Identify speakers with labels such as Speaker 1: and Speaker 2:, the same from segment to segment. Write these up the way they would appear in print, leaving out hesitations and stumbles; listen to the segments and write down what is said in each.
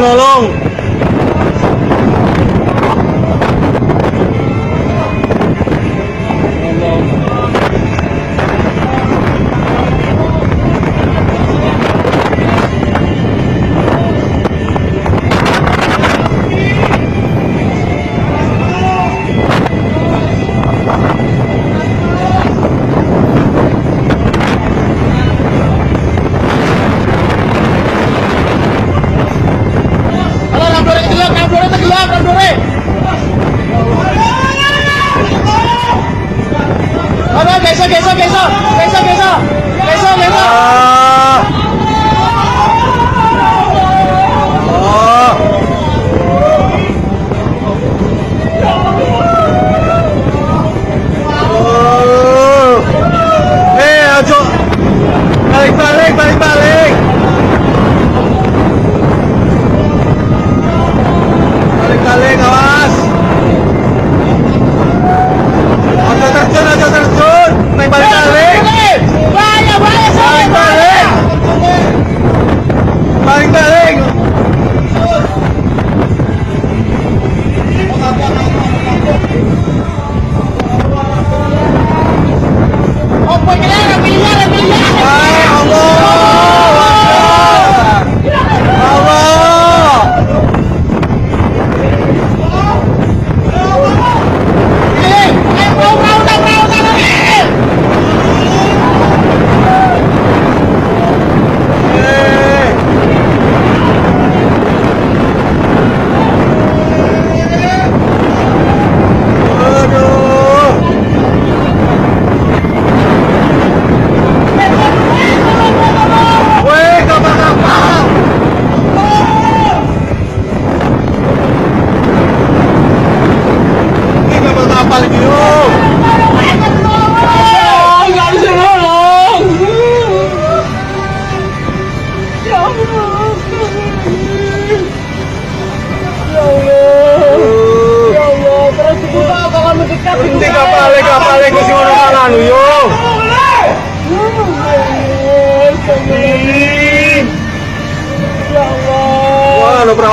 Speaker 1: Nolong.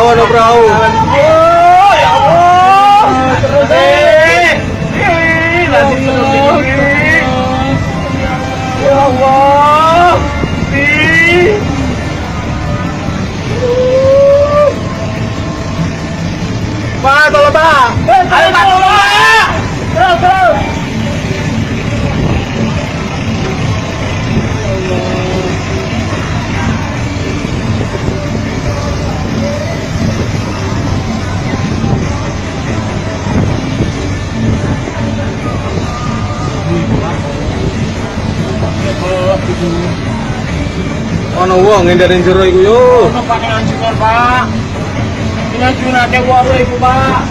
Speaker 1: Ano perahu.
Speaker 2: Ya Allah. Terus ya Allah.
Speaker 1: Pak, tolong Pak.
Speaker 2: Ayo Pak, tolong Pak. Terus.
Speaker 1: Ono wong ngendarin jero iku yo.
Speaker 2: Ono Pak ngancur Pak. Ngancur ate wae iku Pak.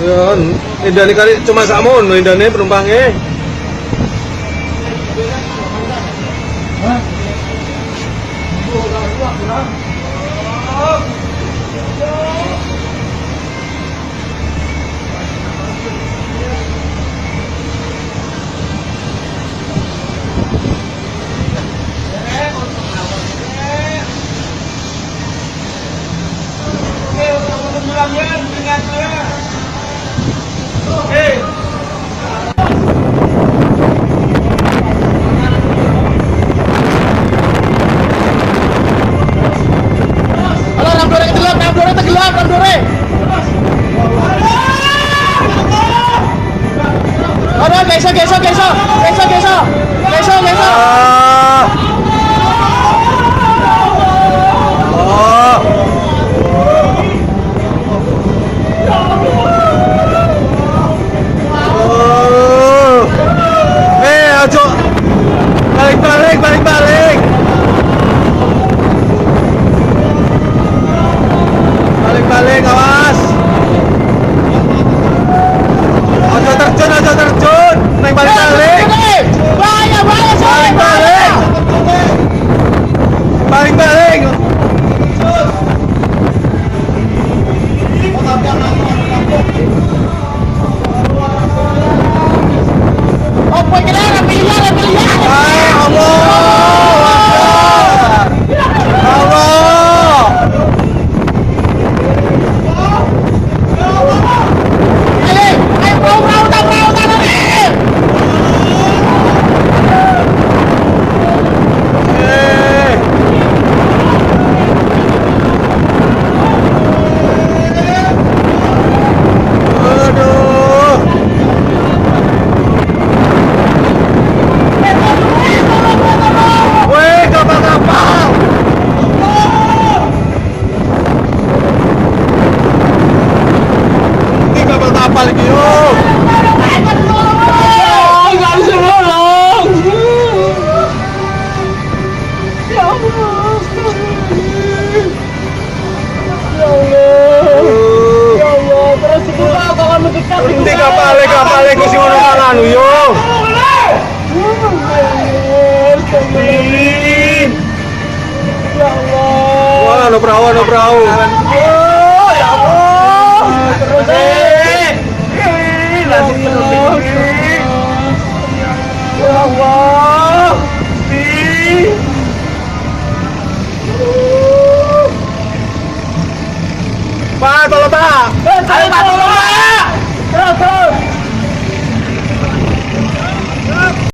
Speaker 1: Ya, indane kali cuma sakmono indane penumpangnya. Ah. Oh. Oh. Ajo. Balik. Balik, awas. Ajo terjun. Naik balik. Balik. Hai Allah. Aduh. Weh, kapal. Ini kapal lagi yuk.
Speaker 2: Nggak bisa nolong. Ya Allah. Ya Allah, terus itu bakal mendekat.
Speaker 1: Berhenti kapal ku sing ono anu yo.
Speaker 2: Ya Allah.
Speaker 1: Wah, no perahu.